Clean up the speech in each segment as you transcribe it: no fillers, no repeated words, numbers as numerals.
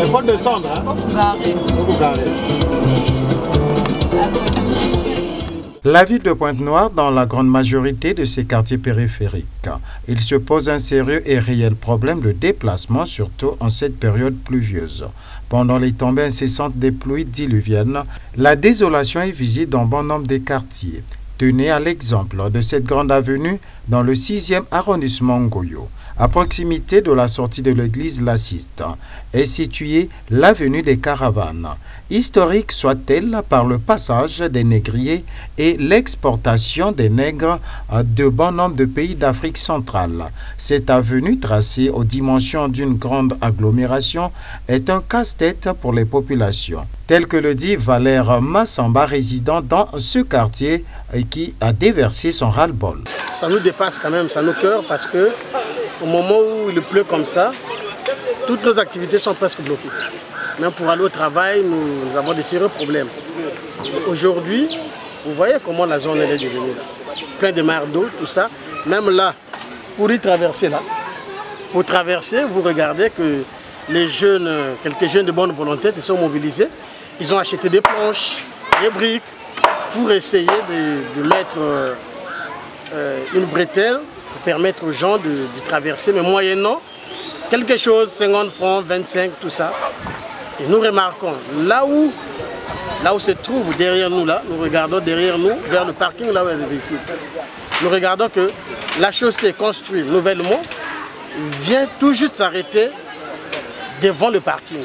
Il faut descendre, hein? Beaucoup garé. La ville de Pointe-Noire, dans la grande majorité de ses quartiers périphériques, il se pose un sérieux et réel problème de déplacement, surtout en cette période pluvieuse. Pendant les tombées incessantes des pluies diluviennes, la désolation est visible dans bon nombre de quartiers. Tenez à l'exemple de cette grande avenue dans le 6e arrondissement Ngoyo. À proximité de la sortie de l'église Lassiste est située l'avenue des Caravanes. Historique soit-elle par le passage des négriers et l'exportation des nègres de bon nombre de pays d'Afrique centrale. Cette avenue, tracée aux dimensions d'une grande agglomération, est un casse-tête pour les populations. Tel que le dit Valère Massamba, résident dans ce quartier et qui a déversé son ras-le-bol. Ça nous dépasse quand même, ça nous cœur parce que au moment où il pleut comme ça, toutes nos activités sont presque bloquées. Même pour aller au travail, nous avons des sérieux problèmes. Aujourd'hui, vous voyez comment la zone est devenue là. Plein de mares d'eau, tout ça. Même là, pour y traverser là, pour traverser, vous regardez que les jeunes, quelques jeunes de bonne volonté se sont mobilisés. Ils ont acheté des planches, des briques, pour essayer de mettre une bretelle pour permettre aux gens de traverser, mais moyennant quelque chose, 50 francs, 25, tout ça. Et nous remarquons, là où se trouve derrière nous, là, nous regardons derrière nous, vers le parking, là où est le véhicule. Nous regardons que la chaussée construite nouvellement vient tout juste s'arrêter devant le parking.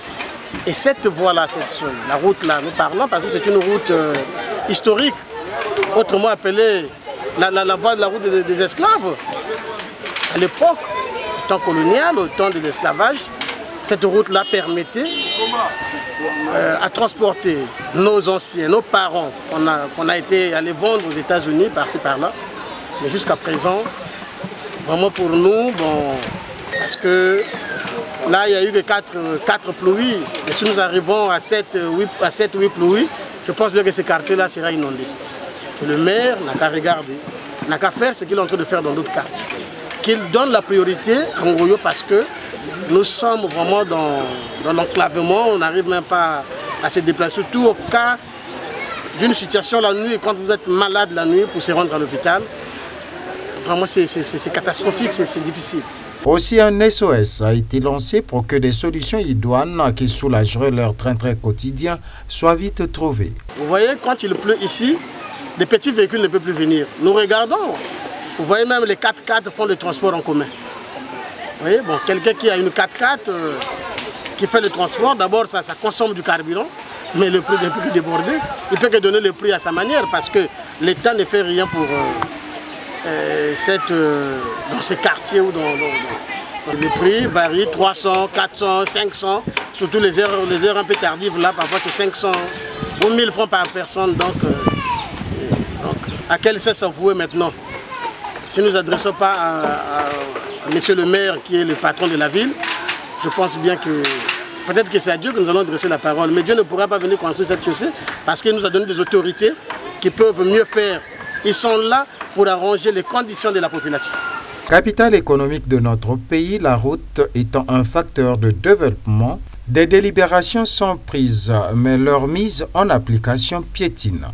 Et cette voie-là, la route-là, nous parlons parce que c'est une route historique, autrement appelée la voie de la route des esclaves. À l'époque, au temps colonial, au temps de l'esclavage, cette route-là permettait à transporter nos anciens, nos parents, qu'on a été allés vendre aux États-Unis, par-ci, par-là. Mais jusqu'à présent, vraiment pour nous, bon, parce que là, il y a eu que 4 pluies. Et si nous arrivons à 7-8 pluies, je pense bien que ce quartier-là sera inondé. Que le maire n'a qu'à regarder, n'a qu'à faire ce qu'il est en train de faire dans d'autres quartiers. Qu'il donne la priorité à Ngoyo parce que nous sommes vraiment dans l'enclavement, on n'arrive même pas à se déplacer, surtout au cas d'une situation la nuit, quand vous êtes malade la nuit pour se rendre à l'hôpital. Vraiment c'est catastrophique, c'est difficile. Aussi, un SOS a été lancé pour que des solutions idoines qui soulageraient leur train-train quotidien soient vite trouvées. Vous voyez, quand il pleut ici, des petits véhicules ne peuvent plus venir. Nous regardons, vous voyez même les 4x4 font le transport en commun. Vous voyez, bon, quelqu'un qui a une 4x4 qui fait le transport, d'abord ça consomme du carburant, mais le prix ne peut que déborder. Il peut que donner le prix à sa manière parce que l'État ne fait rien pour dans ces quartiers où le prix varie 300, 400, 500, surtout les heures un peu tardives là, parfois c'est 500 ou 1000 francs par personne. Donc à quel cesse avouer maintenant? Si nous n'adressons pas à monsieur le maire qui est le patron de la ville, je pense bien que peut-être que c'est à Dieu que nous allons adresser la parole. Mais Dieu ne pourra pas venir construire cette chaussée parce qu'il nous a donné des autorités qui peuvent mieux faire. Ils sont là pour arranger les conditions de la population. Capitale économique de notre pays, la route étant un facteur de développement, des délibérations sont prises, mais leur mise en application piétine.